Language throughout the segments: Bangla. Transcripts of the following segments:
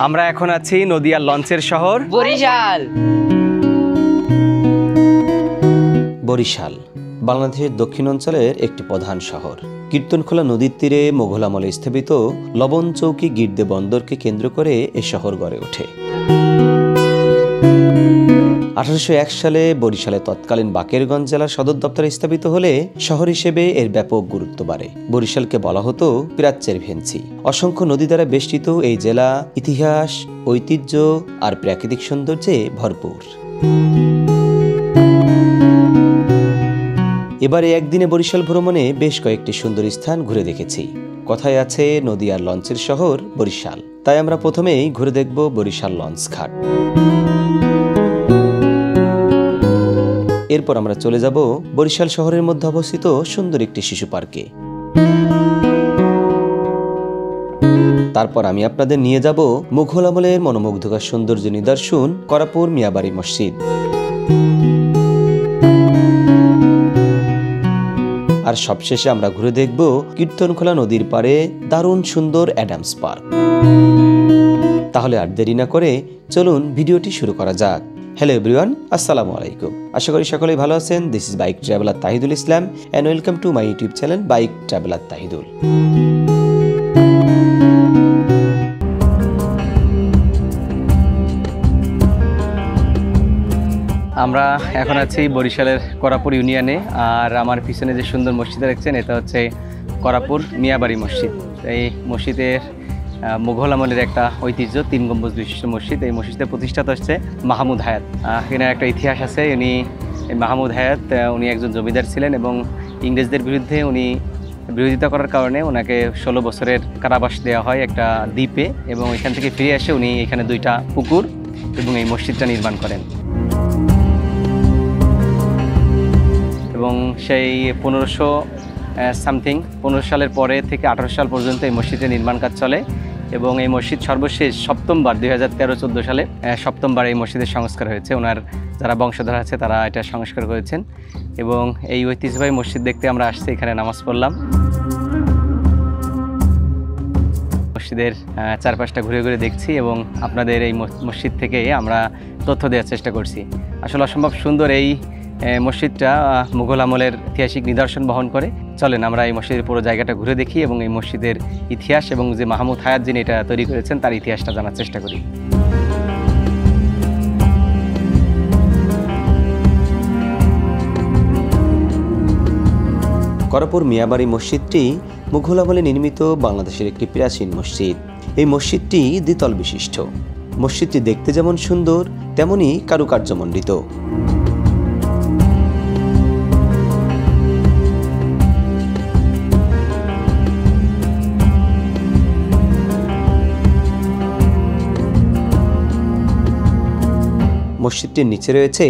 আমরা এখন আছি নদিয়ার লঞ্চের শহর বরিশাল। বরিশাল বাংলাদেশের দক্ষিণ অঞ্চলের একটি প্রধান শহর। কীর্তনখোলা নদীর তীরে মোগল আমলে স্থাপিত লবণ চৌকি গির্দে বন্দরকে কেন্দ্র করে এ শহর গড়ে ওঠে। 1801 সালে বরিশালে তৎকালীন বাকেরগঞ্জ জেলার সদর দপ্তর স্থাপিত হলে শহর হিসেবে এর ব্যাপক গুরুত্ব বাড়ে। বরিশালকে বলা হতো প্রাচ্যের ভেঞ্চি। অসংখ্য নদী দ্বারা বেষ্টিত এই জেলা ইতিহাস, ঐতিহ্য আর প্রাকৃতিক সৌন্দর্যে ভরপুর। এবারে একদিনে বরিশাল ভ্রমণে বেশ কয়েকটি সুন্দর স্থান ঘুরে দেখেছি। কথায় আছে নদিয়ার লঞ্চের শহর বরিশাল, তাই আমরা প্রথমেই ঘুরে দেখব বরিশাল লঞ্চ ঘাট। এরপর আমরা চলে যাব বরিশাল শহরের মধ্যে অবস্থিত সুন্দর একটি শিশু পার্কে। তারপর আমি আপনাদের নিয়ে যাব মুঘল আমলের মনোমুগ্ধকর সৌন্দর্য নিদর্শন করাপুর মিয়াবাড়ি মসজিদ। আর সবশেষে আমরা ঘুরে দেখব কীর্তনখোলা নদীর পাড়ে দারুণ সুন্দর অ্যাডামস পার্ক। তাহলে আর দেরি না করে চলুন ভিডিওটি শুরু করা যাক। হ্যালো এভরিওয়ান, আসসালামু আলাইকুম। আশা করি সকলেই ভালো আছেন। This is bike traveller Tahidul Islam and welcome to my YouTube channel bike traveller Tahidul. আমরা এখন আছি বরিশালের করাপুর ইউনিয়নে। আর আমার পিছনে যে সুন্দর মসজিদটা দেখছেন, এটা হচ্ছে করাপুর মিয়াবাড়ি মসজিদ। এই মসজিদের মুঘল আমলের একটা ঐতিহ্য, 3 গম্বুজ বিশিষ্ট মসজিদ। এই মসজিদের প্রতিষ্ঠাতা হচ্ছে মাহমুদ হায়াত। এখানে একটা ইতিহাস আছে। মাহমুদ হায়াত উনি একজন জমিদার ছিলেন এবং ইংরেজদের বিরুদ্ধে উনি বিরোধিতা করার কারণে ওনাকে 16 বছরের কারাবাস দেওয়া হয় একটা দ্বীপে, এবং এখান থেকে ফিরে এসে উনি এখানে 2টা পুকুর এবং এই মসজিদটা নির্মাণ করেন। এবং সেই 1500 সালের পরে থেকে 18 সাল পর্যন্ত এই মসজিদের নির্মাণ কাজ চলে। এবং এই মসজিদ সর্বশেষ সপ্তমবার 2013-14 সালে সপ্তমবার এই মসজিদের সংস্কার হয়েছে। ওনার যারা বংশধর আছে তারা এটা সংস্কার করেছেন। এবং এই ঐতিহ্যবাহী মসজিদ দেখতে আমরা আসছি, এখানে নামাজ পড়লাম। মসজিদের চারপাশটা ঘুরে ঘুরে দেখছি এবং আপনাদের এই মসজিদ থেকে আমরা তথ্য দেওয়ার চেষ্টা করছি। আসলে অসম্ভব সুন্দর এই মসজিদটা মুঘল আমলের ঐতিহাসিক নিদর্শন বহন করে। চলেন আমরা এই মসজিদের পুরো জায়গাটা ঘুরে দেখি এবং এই মসজিদের ইতিহাস এবং যে মাহমুদ হায়াত যিনি এটা তৈরি করেছেন তার ইতিহাসটা জানার চেষ্টা করি। করাপুর মিয়াবাড়ি মসজিদটি মুঘল আমলে নির্মিত বাংলাদেশের একটি প্রাচীন মসজিদ। এই মসজিদটি দ্বিতল বিশিষ্ট। মসজিদটি দেখতে যেমন সুন্দর তেমনই কারুকার্যমণ্ডিত। মসজিদটির নিচে রয়েছে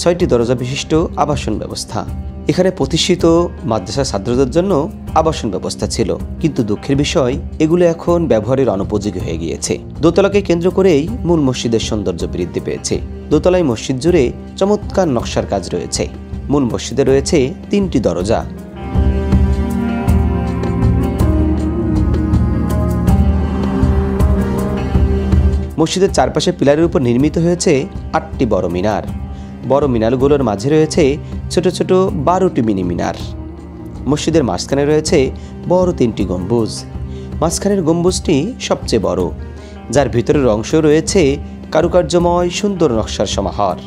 6টি দরজা বিশিষ্ট আবাসন ব্যবস্থা। এখানে প্রতিষ্ঠিত মাদ্রাসা ছাত্রদের জন্য আবাসন ব্যবস্থা ছিল, কিন্তু দুঃখের বিষয় এগুলো এখন ব্যবহারের অনুপযোগী হয়ে গিয়েছে। দোতলাকে কেন্দ্র করেই মূল মসজিদের সৌন্দর্য বৃদ্ধি পেয়েছে। দোতলায় মসজিদ জুড়ে চমৎকার নকশার কাজ রয়েছে। মূল মসজিদে রয়েছে 3টি দরজা। মসজিদের চারপাশে পিলারের উপর নির্মিত হয়েছে 8টি বড় মিনার। বড় মিনারগুলোর মাঝে রয়েছে ছোট ছোট 12টি মিনি মিনার। মসজিদের মাঝখানে রয়েছে বড় 3টি গম্বুজ। মাঝখানের গম্বুজটি সবচেয়ে বড়, যার ভিতরের অংশ রয়েছে কারুকার্যময় সুন্দর নকশার সমাহার।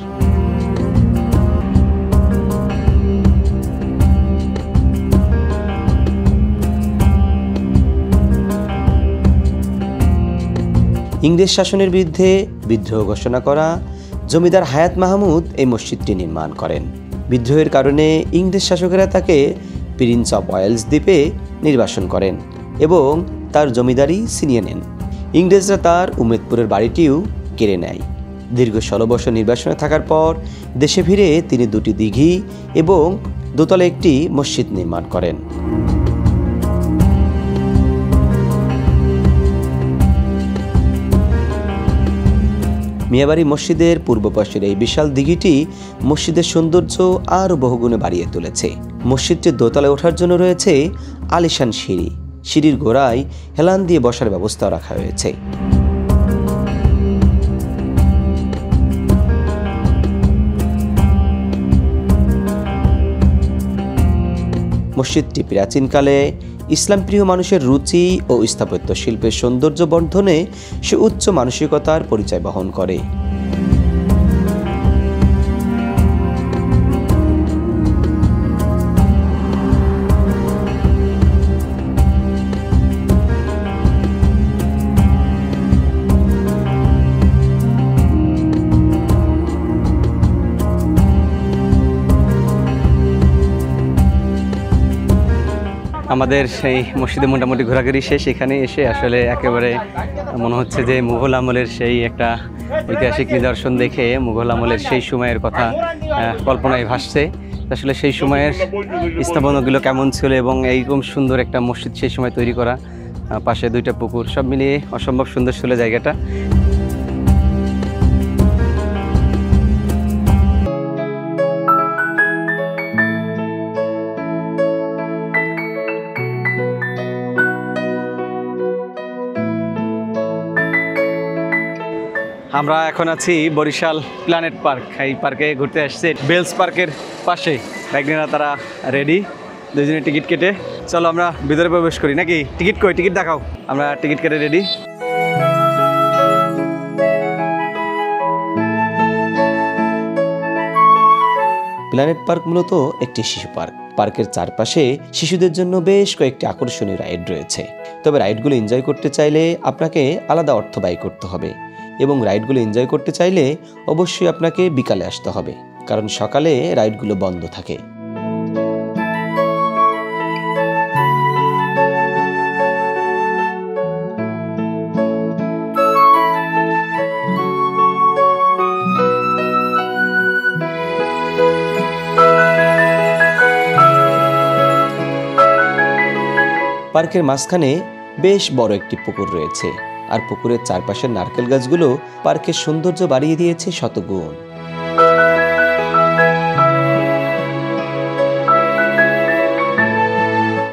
ইংরেজ শাসনের বিরুদ্ধে বিদ্রোহ ঘোষণা করা জমিদার হায়াত মাহমুদ এই মসজিদটি নির্মাণ করেন। বিদ্রোহের কারণে ইংরেজ শাসকেরা তাকে প্রিন্স অফ ওয়েলস দ্বীপে নির্বাসন করেন এবং তার জমিদারি ছিনিয়ে নেন। ইংরেজরা তার উমেদপুরের বাড়িটিও কেড়ে নেয়। দীর্ঘ 16 বছর নির্বাসনে থাকার পর দেশে ফিরে তিনি 2টি দিঘি এবং দোতলা একটি মসজিদ নির্মাণ করেন। মিয়াবাড়ি মসজিদের পূর্ব পাশের এই বিশাল দিঘিটি মসজিদের সৌন্দর্য আরও বহুগুণে বাড়িয়ে তুলেছে। মসজিদটির দোতলায় ওঠার জন্য রয়েছে আলিশান সিঁড়ি। সিঁড়ির গোড়ায় হেলান দিয়ে বসার ব্যবস্থা রাখা হয়েছে। মসজিদটি প্রাচীনকালে ইসলামপ্রিয় মানুষের রুচি ও স্থাপত্য শিল্পের সৌন্দর্য বর্ধনে সুউচ্চ মানসিকতার পরিচয় বহন করে। আমাদের সেই মসজিদে মোটামুটি ঘোরাঘুরি শেষ। এখানে এসে আসলে একেবারে মনে হচ্ছে যে মুঘল আমলের সেই একটা ঐতিহাসিক নিদর্শন দেখে মুঘল আমলের সেই সময়ের কথা কল্পনায় ভাসছে। আসলে সেই সময়ের স্থাপনাগুলো কেমন ছিল এবং এইরকম সুন্দর একটা মসজিদ সেই সময় তৈরি করা, পাশে দুইটা পুকুর, সব মিলিয়ে অসম্ভব সুন্দর ছিল জায়গাটা। আমরা এখন আছি বরিশাল প্ল্যানেট পার্ক। এই পার্কে ঘুরতে আসছে, বেলস পার্কের পাশে। ব্যাগনেরা তারা রেডি, দুজনে টিকিট কেটে। চলো আমরা ভিতরে প্রবেশ করি নাকি? টিকিট কই? টিকিট দেখাও। আমরা টিকিট কেটে রেডি। প্ল্যানেট পার্ক মূলত একটি শিশু পার্ক। পার্কের চারপাশে শিশুদের জন্য বেশ কয়েকটি আকর্ষণীয় রাইড রয়েছে। তবে রাইডগুলো এনজয় করতে চাইলে আপনাকে আলাদা অর্থ ব্যয় করতে হবে, এবং রাইডগুলো এনজয় করতে চাইলে অবশ্যই আপনাকে বিকালে আসতে হবে, কারণ সকালে রাইডগুলো বন্ধ থাকে। পার্কের মাঝখানে বেশ বড় একটি পুকুর রয়েছে, আর পুকুরের চারপাশের নারকেল গাছগুলো পার্কের সৌন্দর্য বাড়িয়ে দিয়েছে শতগুণ।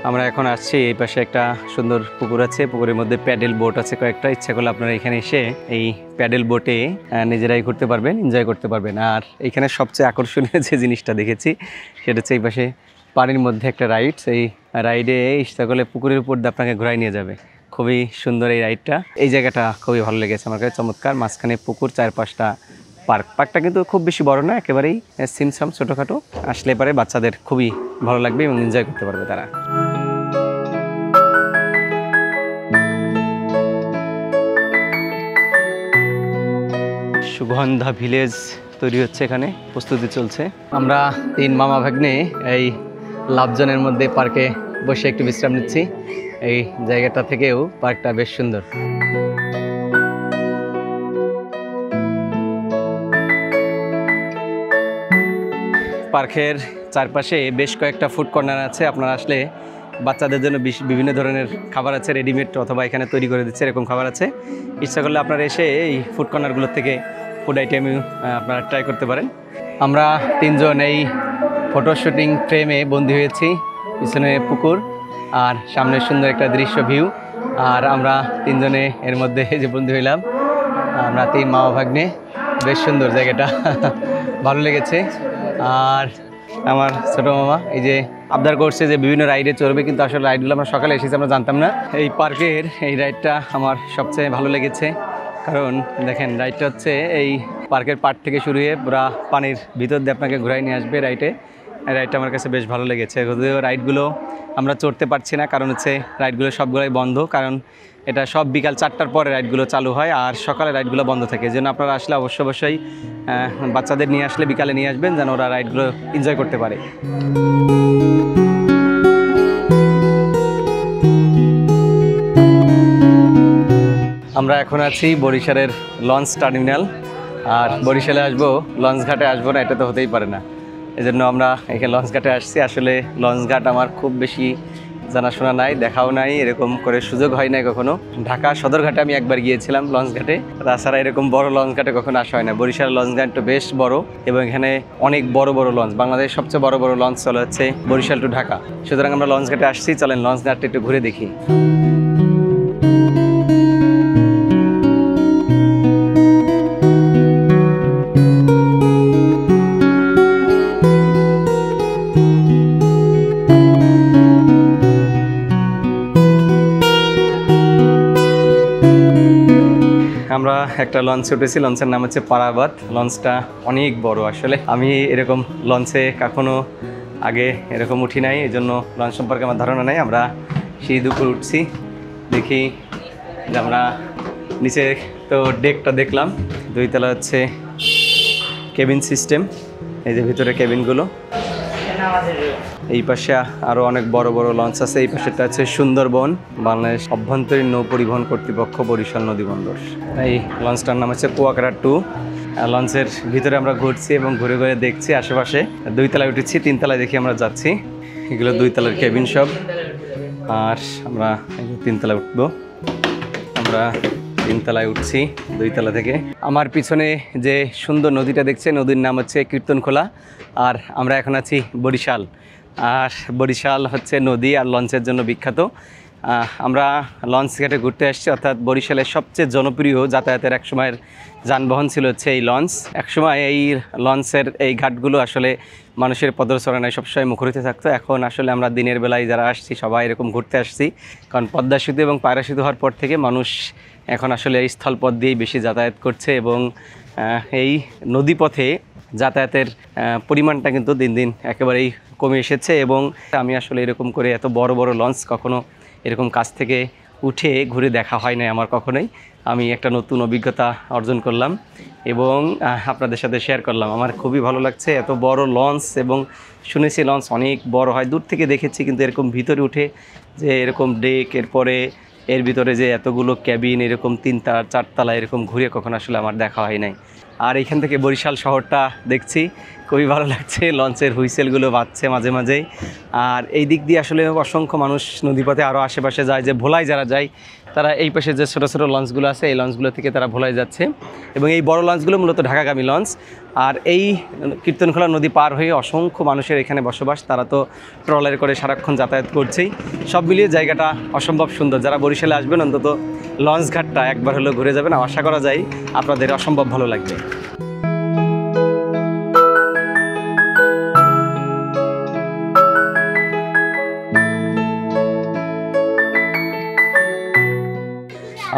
আমরা এখন আসছি, এই পাশে একটা সুন্দর পুকুর আছে, পুকুরের মধ্যে প্যাডেল বোট আছে কয়েকটা। ইচ্ছা করলে আপনারা এখানে এসে এই প্যাডেল বোটে নিজেরাই ঘুরতে পারবেন, এনজয় করতে পারবেন। আর এখানে সবচেয়ে আকর্ষণীয় যে জিনিসটা দেখেছি সেটা হচ্ছে এই পাশে পানির মধ্যে একটা রাইড। এই রাইডে ইচ্ছা করলে পুকুরের উপর দিয়ে আপনাকে ঘুরাই নিয়ে যাবে। খুবই সুন্দর এই রাইডটা। এই জায়গাটা খুবই ভালো লেগেছে আমার কাছে, চমৎকার। মাঝখানে পুকুর, চারপাশটা পার্ক। পার্কটা কিন্তু খুব বেশি বড় না, একেবারেই সিমসাম ছোটোখাটো। আসলে পারে বাচ্চাদের খুবই ভালো লাগবে এবং এনজয় করতে পারবে তারা। সুগন্ধা ভিলেজ তৈরি হচ্ছে, এখানে প্রস্তুতি চলছে। আমরা 3 মামা ভাগ্নে এই লাভজনের মধ্যে পার্কে বসে একটু বিশ্রাম নিচ্ছি। এই জায়গাটা থেকেও পার্কটা বেশ সুন্দর। পার্কের চারপাশে বেশ কয়েকটা ফুড কর্নার আছে। আপনারা আসলে বাচ্চাদের জন্য বিভিন্ন ধরনের খাবার আছে, রেডিমেড অথবা এখানে তৈরি করে দিচ্ছে, এরকম খাবার আছে। ইচ্ছা করলে আপনারা এসে এই ফুড কর্নারগুলোর থেকে ফুড আইটেম আপনারা ট্রাই করতে পারেন। আমরা 3 জন এই ফটো শুটিং ফ্রেমে বন্দী হয়েছি। পিছনে পুকুর আর সামনে সুন্দর একটা দৃশ্য ভিউ, আর আমরা 3 জনে এর মধ্যে যে বন্দী হইলাম। আমরা 3 মামা ভাগ্নে, বেশ সুন্দর জায়গাটা, ভালো লেগেছে। আর আমার ছোটো মামা এই যে আবদার করছে যে বিভিন্ন রাইডে চড়বে, কিন্তু আসলে রাইডগুলো আমরা সকালে এসেছি, আমরা জানতাম না। এই পার্কের এই রাইডটা আমার সবচেয়ে ভালো লেগেছে, কারণ দেখেন রাইডটা হচ্ছে এই পার্কের পাড় থেকে শুরু হয়ে পুরা পানির ভিতর দিয়ে আপনাকে ঘুরাই নিয়ে আসবে রাইডে। এই রাইডটা আমার কাছে বেশ ভালো লেগেছে। যদিও রাইডগুলো আমরা চড়তে পারছি না, কারণ হচ্ছে রাইডগুলো সবগুলোই বন্ধ, কারণ এটা সব বিকাল 4টার পরে রাইডগুলো চালু হয় আর সকালে রাইডগুলো বন্ধ থাকে। এই জন্য আপনারা আসলে অবশ্যই বাচ্চাদের নিয়ে আসলে বিকালে নিয়ে আসবেন, যেন ওরা রাইডগুলো এনজয় করতে পারে। আমরা এখন আছি বরিশালের লঞ্চ টার্মিনাল, আর বরিশালে আসবো, লঞ্চ ঘাটে আসবো না, এটা তো হতেই পারে না। এই জন্য আমরা এখানে লঞ্চ ঘাটে আসছি। আসলে লঞ্চ ঘাট আমার খুব বেশি জানাশোনা নাই, দেখাও নাই, এরকম করে সুযোগ হয় নাই কখনো। ঢাকা সদরঘাটে আমি একবার গিয়েছিলাম লঞ্চ ঘাটে, তাছাড়া এরকম বড় লঞ্চ ঘাটে কখনো আসা হয় না। বরিশাল লঞ্চ ঘাটটা বেশ বড় এবং এখানে অনেক বড় বড় লঞ্চ, বাংলাদেশের সবচেয়ে বড় বড় লঞ্চ চলে হচ্ছে বরিশাল টু ঢাকা। সুতরাং আমরা লঞ্চ ঘাটে আসছি, চলেন লঞ্চ ঘাটটা একটু ঘুরে দেখি। আমরা একটা লঞ্চে উঠেছি, লঞ্চের নাম হচ্ছে পারাবাত। লঞ্চটা অনেক বড়, আসলে আমি এরকম লঞ্চে কখনো আগে এরকম উঠি নাই, এই জন্য লঞ্চ সম্পর্কে আমার ধারণা নাই। আমরা সেই দুপুর উঠছি, দেখি যে আমরা নিচে তো ডেকটা দেখলাম, 2 তলা হচ্ছে কেবিন সিস্টেম, এই যে ভিতরে কেবিনগুলো। এই পাশে আরও অনেক বড় বড় লঞ্চ আছে। এই পাশেটা হচ্ছে সুন্দরবন বাংলাদেশ অভ্যন্তরীণ নৌ পরিবহন কর্তৃপক্ষ বরিশাল নদী বন্দর। এই লঞ্চটার নাম হচ্ছে কুয়াকাটা 2। লঞ্চের ভিতরে আমরা ঘুরছি এবং ঘুরে ঘুরে দেখছি আশেপাশে। 2 তলায় উঠেছি, 3 তলায় দেখি আমরা যাচ্ছি। এগুলো 2 তলার কেবিন সব, আর আমরা 3 তলায় উঠবো। আমরা 3 তলায় উঠছি 2 তলা থেকে। আমার পিছনে যে সুন্দর নদীটা দেখছে, নদীর নাম হচ্ছে কীর্তনখোলা। আর আমরা এখন আছি বরিশাল, আর বরিশাল হচ্ছে নদী আর লঞ্চের জন্য বিখ্যাত। আমরা লঞ্চ ঘাটে ঘুরতে আসছি, অর্থাৎ বরিশালের সবচেয়ে জনপ্রিয় যাতায়াতের একসময়ের যানবাহন ছিল হচ্ছে এই লঞ্চ। একসময় এই লঞ্চের এই ঘাটগুলো আসলে মানুষের পদচারণায় সবসময় মুখরিত থাকতো। এখন আসলে আমরা দিনের বেলায় যারা আসছি সবাই এরকম ঘুরতে আসছি, কারণ পদ্মা সেতু এবং পায়রা সেতু হওয়ার পর থেকে মানুষ এখন আসলে এই স্থলপথ দিয়েই বেশি যাতায়াত করছে, এবং এই নদীপথে যাতায়াতের পরিমাণটা কিন্তু দিন দিন একেবারেই কমে এসেছে। এবং আমি আসলে এরকম করে এত বড় বড় লঞ্চ কখনো এরকম কাছ থেকে উঠে ঘুরে দেখা হয় না আমার কখনোই। আমি একটা নতুন অভিজ্ঞতা অর্জন করলাম এবং আপনাদের সাথে শেয়ার করলাম। আমার খুবই ভালো লাগছে, এত বড় লঞ্চ, এবং শুনেছি লঞ্চ অনেক বড় হয়, দূর থেকে দেখেছি, কিন্তু এরকম ভিতরে উঠে যে এরকম ডেক, এরপরে এর ভিতরে যে এতগুলো ক্যাবিন, এরকম 3 তলা 4 তলা এরকম ঘুরে কখনো আসলে আমার দেখা হয় নাই। আর এখান থেকে বরিশাল শহরটা দেখছি, খুবই ভালো লাগছে। লঞ্চের হুইসেলগুলো বাজছে মাঝে মাঝেই। আর এই দিক দিয়ে আসলে অসংখ্য মানুষ নদীপথে আরও আশেপাশে যায়, যে ভোলায় যারা যায় তারা এই পাশে যে ছোটো ছোটো লঞ্চগুলো আছে এই লঞ্চগুলো থেকে তারা ভোলায় যাচ্ছে, এবং এই বড় লঞ্চগুলো মূলত ঢাকাগামী লঞ্চ। আর এই কীর্তনখোলা নদী পার হয়ে অসংখ্য মানুষের এখানে বসবাস, তারা তো ট্রলার করে সারাক্ষণ যাতায়াত করছেই। সব মিলিয়ে জায়গাটা অসম্ভব সুন্দর। যারা বরিশালে আসবেন অন্তত লঞ্চ ঘাটটা একবার হলেও ঘুরে যাবেন, আশা করা যায় আপনাদের অসম্ভব ভালো লাগবে।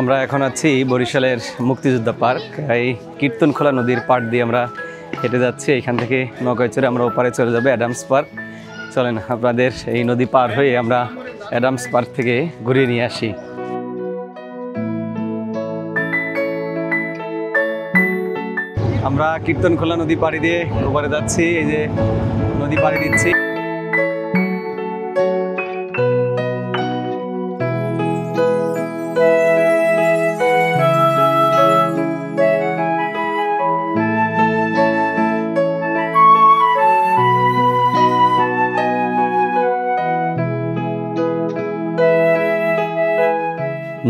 আমরা এখন আছি বরিশালের মুক্তিযোদ্ধা পার্ক। এই কীর্তনখোলা নদীর পাড় দিয়ে আমরা হেঁটে যাচ্ছি। এখান থেকে নৌকায় চড়ে আমরা ওপারে চলে যাবো অ্যাডামস পার্ক। চলেন আপনাদের এই নদী পার হয়ে আমরা অ্যাডামস পার্ক থেকে ঘুরিয়ে নিয়ে আসি। আমরা কীর্তনখোলা নদী পাড়ি দিয়ে ওপারে যাচ্ছি, এই যে নদী পাড়ি দিচ্ছি।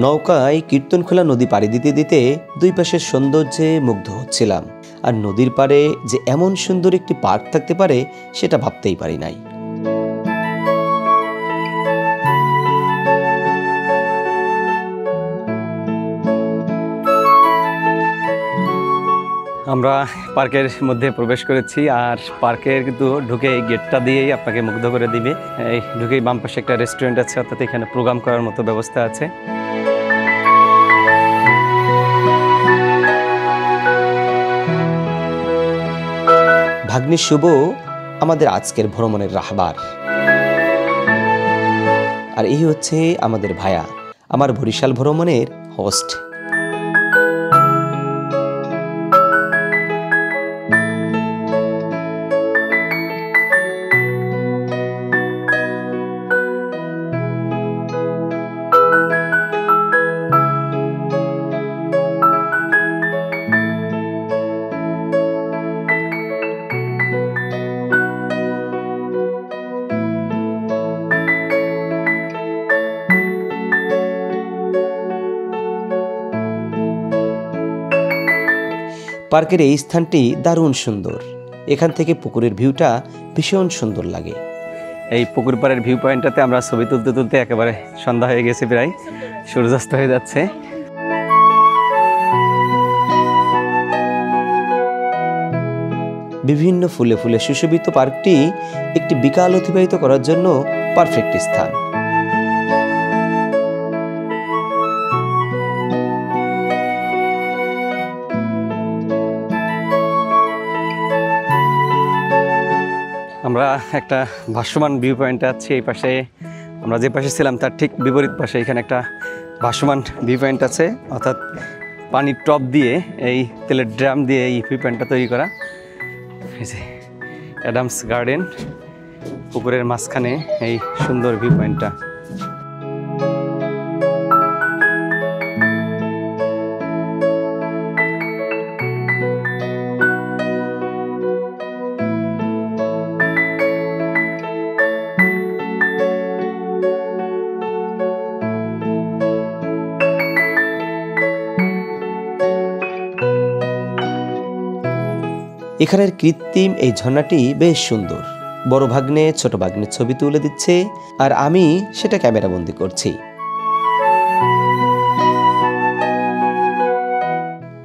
নৌকায় কীর্তনখোলা নদী পাড়ি দিতে দিতে 2 পাশের সৌন্দর্যে মুগ্ধ হচ্ছিলাম। আর নদীর পাড়ে যে এমন সুন্দর একটি পার্ক থাকতে পারে সেটা ভাবতেই পারি নাই। আমরা পার্কের মধ্যে প্রবেশ করেছি, আর পার্কের কিন্তু ঢুকে এই গেটটা দিয়েই আপনাকে মুগ্ধ করে দিবে। এই ঢুকেই বাম পাশে একটা রেস্টুরেন্ট আছে, অর্থাৎ এখানে প্রোগ্রাম করার মতো ব্যবস্থা আছে। ভাগ্নি শুভ আমাদের আজকের ভ্রমণের রাহবার, আর এই হচ্ছে আমাদের ভায়া, আমার বরিশাল ভ্রমণের হোস্ট। পার্কের এই স্থানটি দারুণ সুন্দর। এখান থেকে পুকুরের ভিউটা ভীষণ সুন্দর লাগে। এই পুকুর পাড়ের ভিউ পয়েন্টটাতে আমরা ছবি তুলতে তুলতে একেবারে সন্ধ্যা হয়ে গেছে, প্রায় সূর্যাস্ত হয়ে যাচ্ছে। বিভিন্ন ফুলে ফুলে সুশোভিত পার্কটি একটি বিকাল অতিবাহিত করার জন্য পারফেক্ট স্থান। আমরা একটা ভাসমান ভিউ পয়েন্টে আছি। এই পাশে আমরা যে পাশে ছিলাম তার ঠিক বিপরীত পাশে এখানে একটা ভাসমান ভিউ পয়েন্ট আছে, অর্থাৎ পানির টপ দিয়ে এই তেলের ড্রাম দিয়ে এই ভিউ পয়েন্টটা তৈরি করা। এই যে অ্যাডামস গার্ডেন, পুকুরের মাঝখানে এই সুন্দর ভিউ পয়েন্টটা। এখানের কৃত্রিম এই ঝর্ণাটি বেশ সুন্দর। বড় ভাগ্নে ছোট ভাগ্নের ছবি তুলে দিচ্ছে আর আমি সেটা ক্যামেরাবন্দি করছি।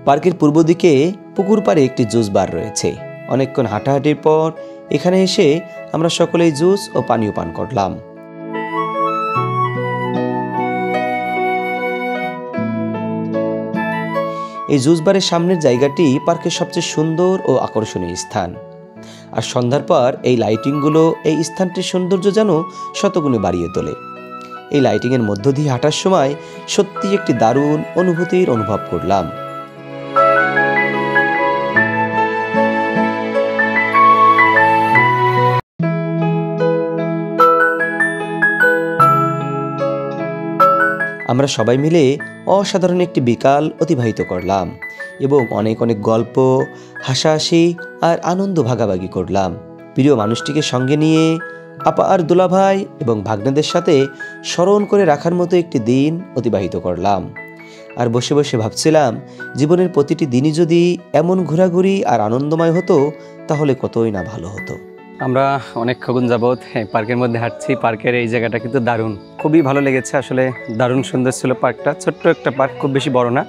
পার্কের পূর্ব দিকে পুকুর পাড়ে একটি জুস বার রয়েছে। অনেকক্ষণ হাঁটাহাঁটির পর এখানে এসে আমরা সকলেই জুস ও পানীয় পান করলাম। এই জুস বারের সামনের জায়গাটি পার্কের সবচেয়ে সুন্দর ও আকর্ষণীয় স্থান। আর সন্ধ্যার পর এই লাইটিংগুলো এই স্থানটির সৌন্দর্য যেন শতগুণে বাড়িয়ে তোলে। এই লাইটিংয়ের মধ্য দিয়ে হাঁটার সময় সত্যি একটি দারুণ অনুভূতির অনুভব করলাম। আমরা সবাই মিলে অসাধারণ একটি বিকাল অতিবাহিত করলাম এবং অনেক অনেক গল্প, হাসাহাসি আর আনন্দ ভাগাভাগি করলাম। প্রিয় মানুষটিকে সঙ্গে নিয়ে আপা আর দুলাভাই এবং ভাগ্নেদের সাথে স্মরণ করে রাখার মতো একটি দিন অতিবাহিত করলাম। আর বসে বসে ভাবছিলাম, জীবনের প্রতিটি দিনই যদি এমন ঘোরাঘুরি আর আনন্দময় হতো তাহলে কতই না ভালো হতো। আমরা অনেকক্ষণ যাবৎ পার্কের মধ্যে হাঁটছি। পার্কের এই জায়গাটা কিন্তু দারুণ, খুবই ভালো লেগেছে। আসলে দারুণ সুন্দর ছিল পার্কটা। ছোট্ট একটা পার্ক, খুব বেশি বড় না,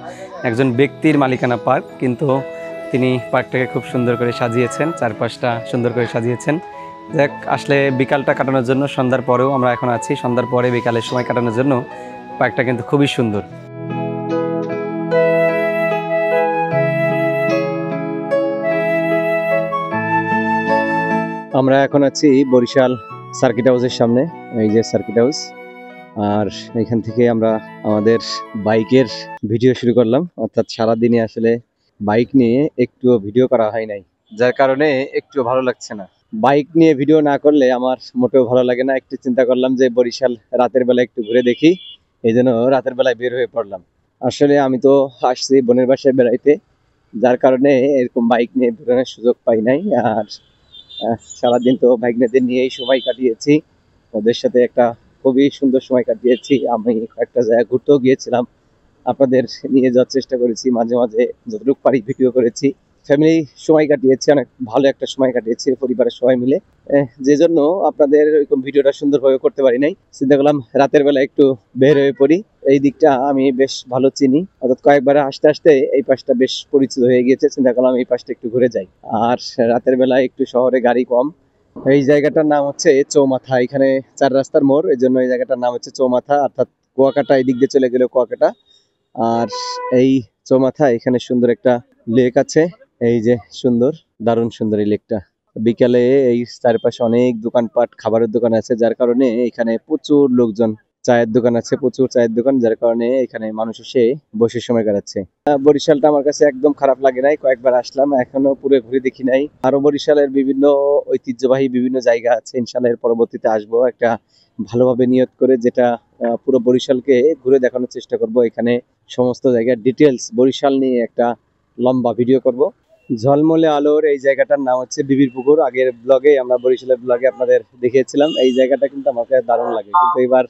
একজন ব্যক্তির মালিকানা পার্ক, কিন্তু তিনি পার্কটাকে খুব সুন্দর করে সাজিয়েছেন, চারপাশটা সুন্দর করে সাজিয়েছেন। দেখ, আসলে বিকালটা কাটানোর জন্য, সন্ধ্যার পরেও আমরা এখন আছি, সন্ধ্যার পরে বিকালের সময় কাটানোর জন্য পার্কটা কিন্তু খুবই সুন্দর। আমরা এখন আছি বরিশাল সার্কিট হাউসের সামনে। এই যে সার্কিট হাউস, আর এখান থেকে আমরা আমাদের বাইকের ভিডিও শুরু করলাম। অর্থাৎ সারাদিনে আসলে বাইক নিয়ে একটুও ভিডিও করা হয় নাই, যার কারণে একটু ভালো লাগছে না। বাইক নিয়ে ভিডিও না করলে আমার মোটেও ভালো লাগে না। একটু চিন্তা করলাম যে বরিশাল রাতের বেলা একটু ঘুরে দেখি, এই জন্য রাতের বেলায় বের হয়ে পড়লাম। আসলে আমি তো আসছি বোনের বাসায় বেড়াইতে, যার কারণে এরকম বাইক নিয়ে বেরোনোর সুযোগ পাই নাই। আর সারাদিন তো ভাগ্নেদের নিয়েই সময় কাটিয়েছি, ওদের সাথে একটা খুবই সুন্দর সময় কাটিয়েছি। আমি একটা জায়গা ঘুরতেও গিয়েছিলাম, আপনাদের নিয়ে যাওয়ার চেষ্টা করেছি, মাঝে মাঝে যতটুকু পারি ভিডিও করেছি। ফ্যামিলি সময় কাটিয়েছি, অনেক ভালো একটা সময় কাটিয়েছি পরিবারের সবাই মিলে, যে জন্য আপনাদের ওইরকম ভিডিওটা সুন্দরভাবে করতে পারি নাই। চিন্তা করলাম রাতের বেলা একটু বের হয়ে পড়ি। এই দিকটা আমি বেশ ভালো চিনি, অর্থাৎ কয়েকবার আসতে আসতে এই পাশটা বেশ পরিচিত হয়ে গিয়েছে। চিন্তা করলাম এই পাশটা একটু ঘুরে যাই। আর রাতের বেলা একটু শহরে গাড়ি কম। এই জায়গাটার নাম হচ্ছে চৌমাথা। এখানে 4 রাস্তার মোড়, এই জন্য এই জায়গাটার নাম হচ্ছে চৌমাথা, অর্থাৎ কুয়াকাটা এই দিক দিয়ে চলে গেলে কুয়াকাটা। আর এই চৌমাথা, এখানে সুন্দর একটা লেক আছে। এই যে সুন্দর, দারুণ সুন্দর এই লেকটা। বিকালে এই চারপাশে অনেক দোকানপাট, খাবারের দোকান আছে, যার কারণে এখানে প্রচুর লোকজন। চায়ের দোকান আছে, প্রচুর চায়ের দোকান, যার কারণে এখানে মানুষ এসে বসে সময় কাটাচ্ছে। বরিশালটা আমার কাছে একদম খারাপ লাগে নাই, কয়েকবার আসলাম, এখনো পুরো ঘুরে দেখি নাই। আরো বরিশালের বিভিন্ন ঐতিহ্যবাহী বিভিন্ন জায়গা আছে, ইনশাআল্লাহ এর পরবর্তীতে আসবো একটা ভালোভাবে নিয়ত করে, যেটা পুরো বরিশালকে ঘুরে দেখানোর চেষ্টা করব। এখানে সমস্ত জায়গার ডিটেলস বরিশাল নিয়ে একটা লম্বা ভিডিও করব। ঝলমলে আলোর এই জায়গাটার নাম হচ্ছে বিবির পুকুর। আগের ব্লগে, আমরা বরিশালের ব্লগে আপনাদের দেখিয়েছিলাম। এই জায়গাটা কিন্তু আমাকে দারুণ লাগে, কিন্তু এবার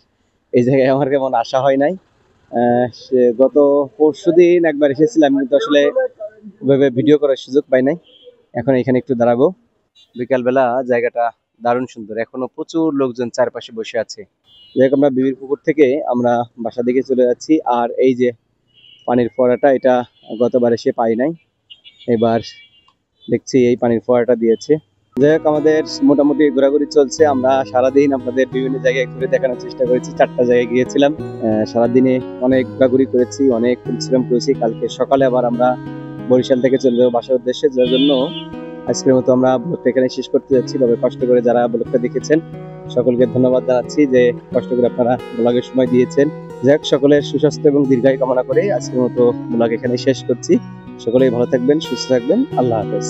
এই জায়গায় আমার কেমন আসা হয় নাই। গত পরশুদিন একবার এসেছিলাম, কিন্তু আসলে ওইভাবে ভিডিও করার সুযোগ পাই নাই। এখন এখানে একটু দাঁড়াবো। বিকালবেলা জায়গাটা দারুণ সুন্দর, এখনো প্রচুর লোকজন চারপাশে বসে আছে। যাই হোক, আমরা বিবির পুকুর থেকে আমরা বাসা দিকে চলে যাচ্ছি। আর এই যে পানির ফোয়ারাটা, এটা গতবার এসে পাই নাই, এবার দেখছি এই পানির ফোয়ারাটা দিয়েছে। যাই হোক, আমাদের মোটামুটি ঘোরাঘুরি চলছে। আমরা সারাদিন আপনাদের বিভিন্ন জায়গায় ঘুরে দেখানোর চেষ্টা করেছি, 4টা জায়গায় গিয়েছিলাম। সারাদিনে অনেক ঘোরাঘুরি করেছি, অনেক পরিশ্রম করেছি। কালকে সকালে আবার আমরা বরিশাল থেকে চলে যাবো বাসার উদ্দেশ্যে, যার জন্য আজকের মতো আমরা ব্লগটা এখানে শেষ করতে যাচ্ছি। তবে কষ্ট করে যারা ব্লগটা দেখেছেন সকলকে ধন্যবাদ জানাচ্ছি যে কষ্ট করে আপনারা ব্লগের সময় দিয়েছেন। যাক, সকলের সুস্বাস্থ্য এবং দীর্ঘায়ু কামনা করে আজকের মতো ব্লগ এখানে শেষ করছি। সকলেই ভালো থাকবেন, সুস্থ থাকবেন। আল্লাহ হাফেজ।